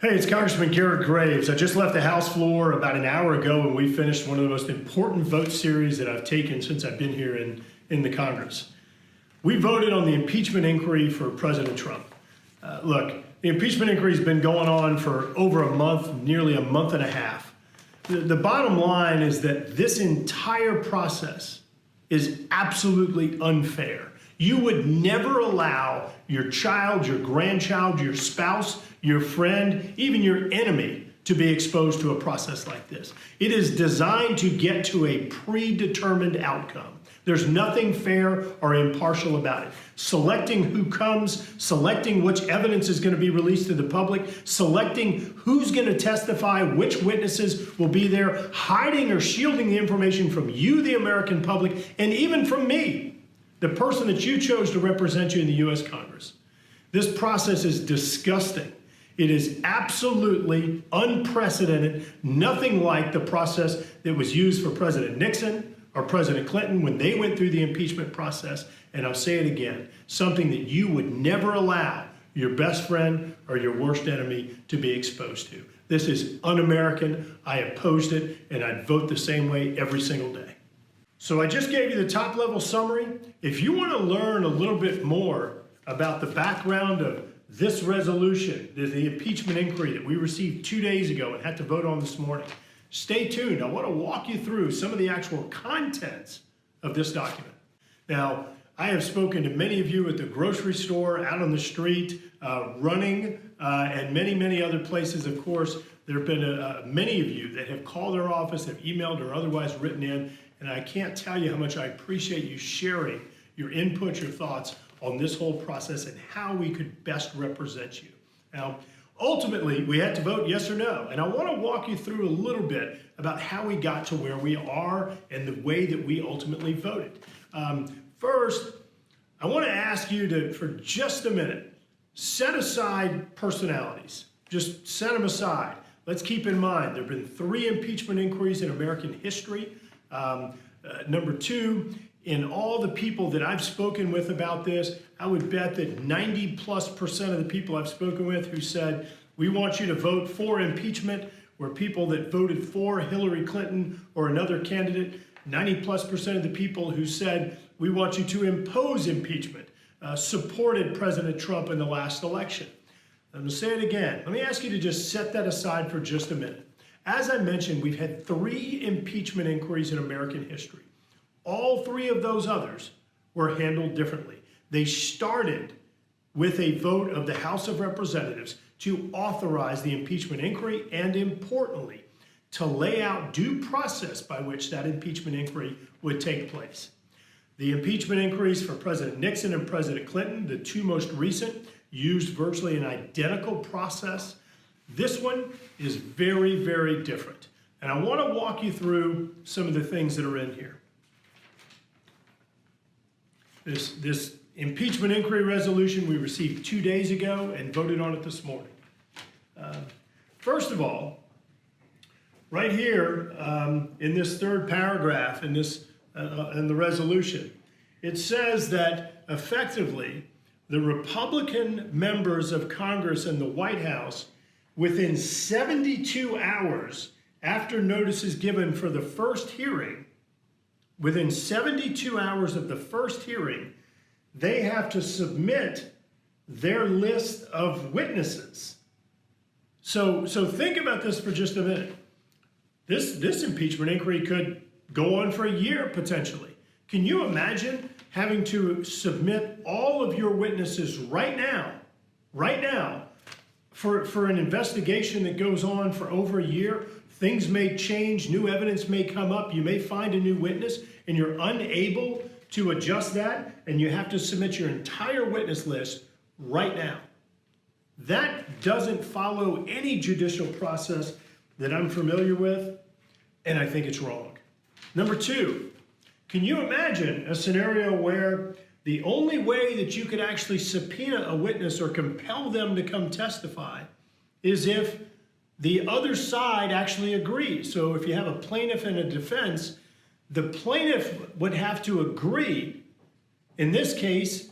Hey, it's Congressman Garret Graves. I just left the House floor about an hour ago and we finished one of the most important vote series that I've taken since I've been here in the Congress. We voted on the impeachment inquiry for President Trump. Look, the impeachment inquiry has been going on for over a month, nearly a month and a half. The bottom line is that this entire process is absolutely unfair. You would never allow your child, your grandchild, your spouse, your friend, even your enemy to be exposed to a process like this. It is designed to get to a predetermined outcome. There's nothing fair or impartial about it. Selecting who comes, selecting which evidence is going to be released to the public, selecting who's going to testify, which witnesses will be there, hiding or shielding the information from you, the American public, and even from me, the person that you chose to represent you in the U.S. Congress. This process is disgusting. It is absolutely unprecedented, nothing like the process that was used for President Nixon or President Clinton when they went through the impeachment process. And I'll say it again, something that you would never allow your best friend or your worst enemy to be exposed to. This is un-American. I opposed it, and I'd vote the same way every single day. So I just gave you the top level summary. If you want to learn a little bit more about the background of this resolution, the impeachment inquiry that we received 2 days ago and had to vote on this morning, stay tuned. I want to walk you through some of the actual contents of this document. Now, I have spoken to many of you at the grocery store, out on the street, running, and many, many other places, of course. There have been many of you that have called our office, have emailed or otherwise written in, and I can't tell you how much I appreciate you sharing your input, your thoughts on this whole process and how we could best represent you. Now, ultimately, we had to vote yes or no, and I want to walk you through a little bit about how we got to where we are and the way that we ultimately voted. First, I want to ask you to, for just a minute, set aside personalities. Just set them aside. Let's keep in mind, there have been 3 impeachment inquiries in American history. Number 2, in all the people that I've spoken with about this, I would bet that 90+% of the people I've spoken with who said, we want you to vote for impeachment, were people that voted for Hillary Clinton or another candidate. 90+% of the people who said, we want you to impose impeachment, supported President Trump in the last election. I'm going to say it again. Let me ask you to just set that aside for just a minute. As I mentioned, we've had 3 impeachment inquiries in American history. All 3 of those others were handled differently. They started with a vote of the House of Representatives to authorize the impeachment inquiry and, importantly, to lay out due process by which that impeachment inquiry would take place. The impeachment inquiries for President Nixon and President Clinton, the 2 most recent, used virtually an identical process. This one is very, very different. And I want to walk you through some of the things that are in here. This impeachment inquiry resolution we received 2 days ago and voted on it this morning. First of all, right here in this 3rd paragraph in the resolution, it says that effectively the Republican members of Congress and the White House, within 72 hours after notice is given for the first hearing, within 72 hours of the first hearing, they have to submit their list of witnesses. So think about this for just a minute. This impeachment inquiry could go on for a year, potentially. Can you imagine having to submit all of your witnesses right now, for an investigation that goes on for over a year? Things may change, new evidence may come up, you may find a new witness, and you're unable to adjust that, and you have to submit your entire witness list right now. That doesn't follow any judicial process that I'm familiar with, and I think it's wrong. Number 2, can you imagine a scenario where the only way that you could actually subpoena a witness or compel them to come testify is if the other side actually agrees? So if you have a plaintiff and a defense, the plaintiff would have to agree. In this case,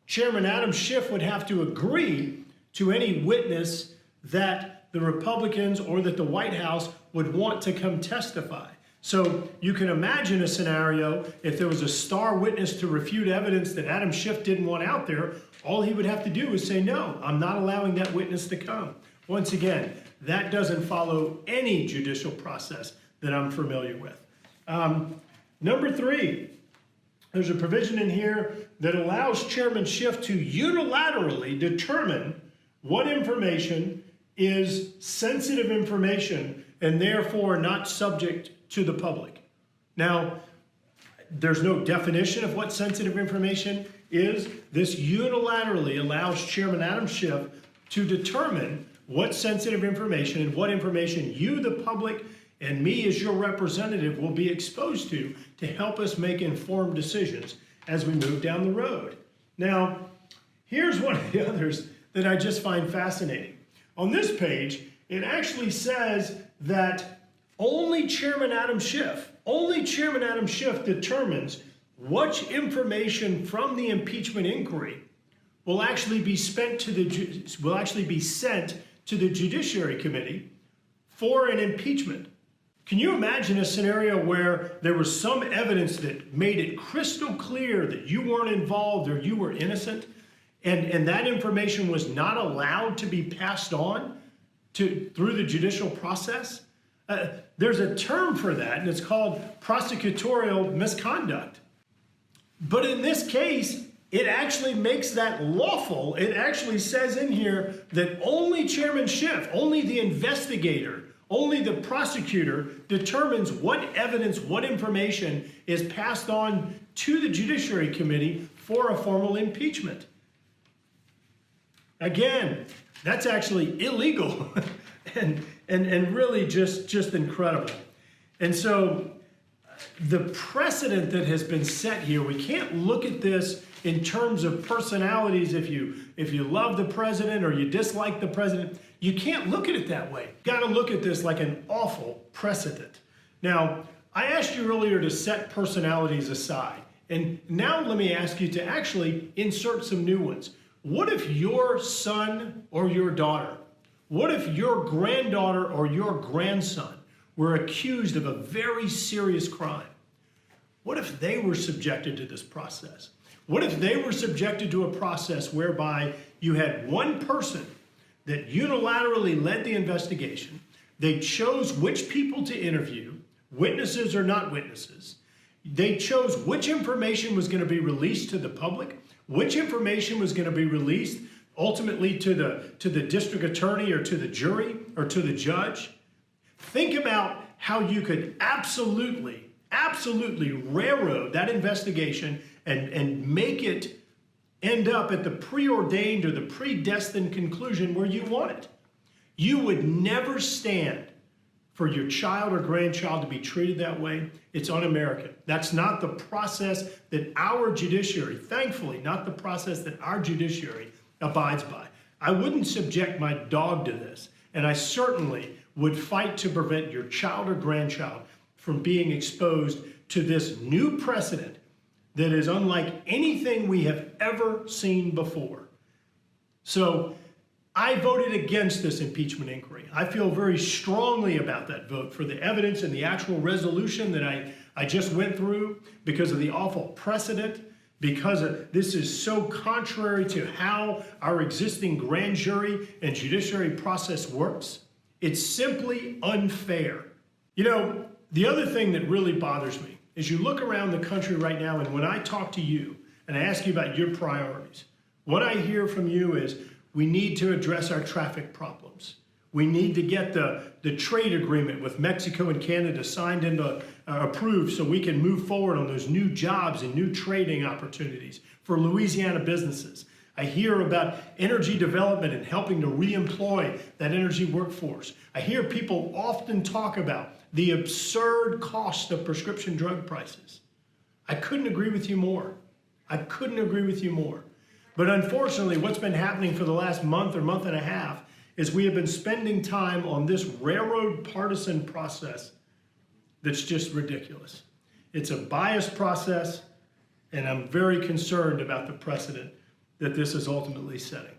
Chairman Adam Schiff would have to agree to any witness that the Republicans or that the White House would want to come testify. So you can imagine a scenario if there was a star witness to refute evidence that Adam Schiff didn't want out there, all he would have to do is say, no, I'm not allowing that witness to come. Once again, that doesn't follow any judicial process that I'm familiar with. Number 3, there's a provision in here that allows Chairman Schiff to unilaterally determine what information is sensitive information and therefore not subject to the public. Now, there's no definition of what sensitive information is. This unilaterally allows Chairman Adam Schiff to determine what sensitive information and what information you, the public, and me as your representative will be exposed to help us make informed decisions as we move down the road. Now, here's one of the others that I just find fascinating. On this page, it actually says that only Chairman Adam Schiff determines which information from the impeachment inquiry will actually be sent to the Judiciary Committee for an impeachment. Can you imagine a scenario where there was some evidence that made it crystal clear that you weren't involved or you were innocent, and that information was not allowed to be passed on through the judicial process? There's a term for that, and it's called prosecutorial misconduct. But in this case, it actually makes that lawful. It actually says in here that only Chairman Schiff, only the investigator, only the prosecutor determines what evidence, what information is passed on to the Judiciary Committee for a formal impeachment. Again, that's actually illegal and really just incredible. And so the precedent that has been set here, we can't look at this in terms of personalities. If you love the president or you dislike the president, you can't look at it that way. You got to look at this like an awful precedent. Now, I asked you earlier to set personalities aside, and now let me ask you to actually insert some new ones. What if your son or your daughter, what if your granddaughter or your grandson were accused of a very serious crime? What if they were subjected to this process? What if they were subjected to a process whereby you had one person that unilaterally led the investigation, they chose which people to interview, witnesses or not witnesses, they chose which information was going to be released to the public, which information was going to be released ultimately to the district attorney or to the jury or to the judge? Think about how you could absolutely railroad that investigation and make it end up at the preordained or the predestined conclusion where you want it. You would never stand for your child or grandchild to be treated that way. It's un-American. That's not the process that our judiciary, thankfully, not the process that our judiciary abides by. I wouldn't subject my dog to this, and I certainly would fight to prevent your child or grandchild from being exposed to this new precedent that is unlike anything we have ever seen before. So I voted against this impeachment inquiry. I feel very strongly about that vote for the evidence and the actual resolution that I just went through, because of the awful precedent, because this is so contrary to how our existing grand jury and judiciary process works. It's simply unfair. You know, the other thing that really bothers me is you look around the country right now, and when I talk to you and I ask you about your priorities, what I hear from you is we need to address our traffic problems. We need to get the trade agreement with Mexico and Canada signed into approved so we can move forward on those new jobs and new trading opportunities for Louisiana businesses. I hear about energy development and helping to reemploy that energy workforce. I hear people often talk about the absurd cost of prescription drug prices. I couldn't agree with you more. I couldn't agree with you more. But unfortunately, what's been happening for the last month or month and a half is we have been spending time on this railroad partisan process that's just ridiculous. It's a biased process, and I'm very concerned about the precedent that this is ultimately setting.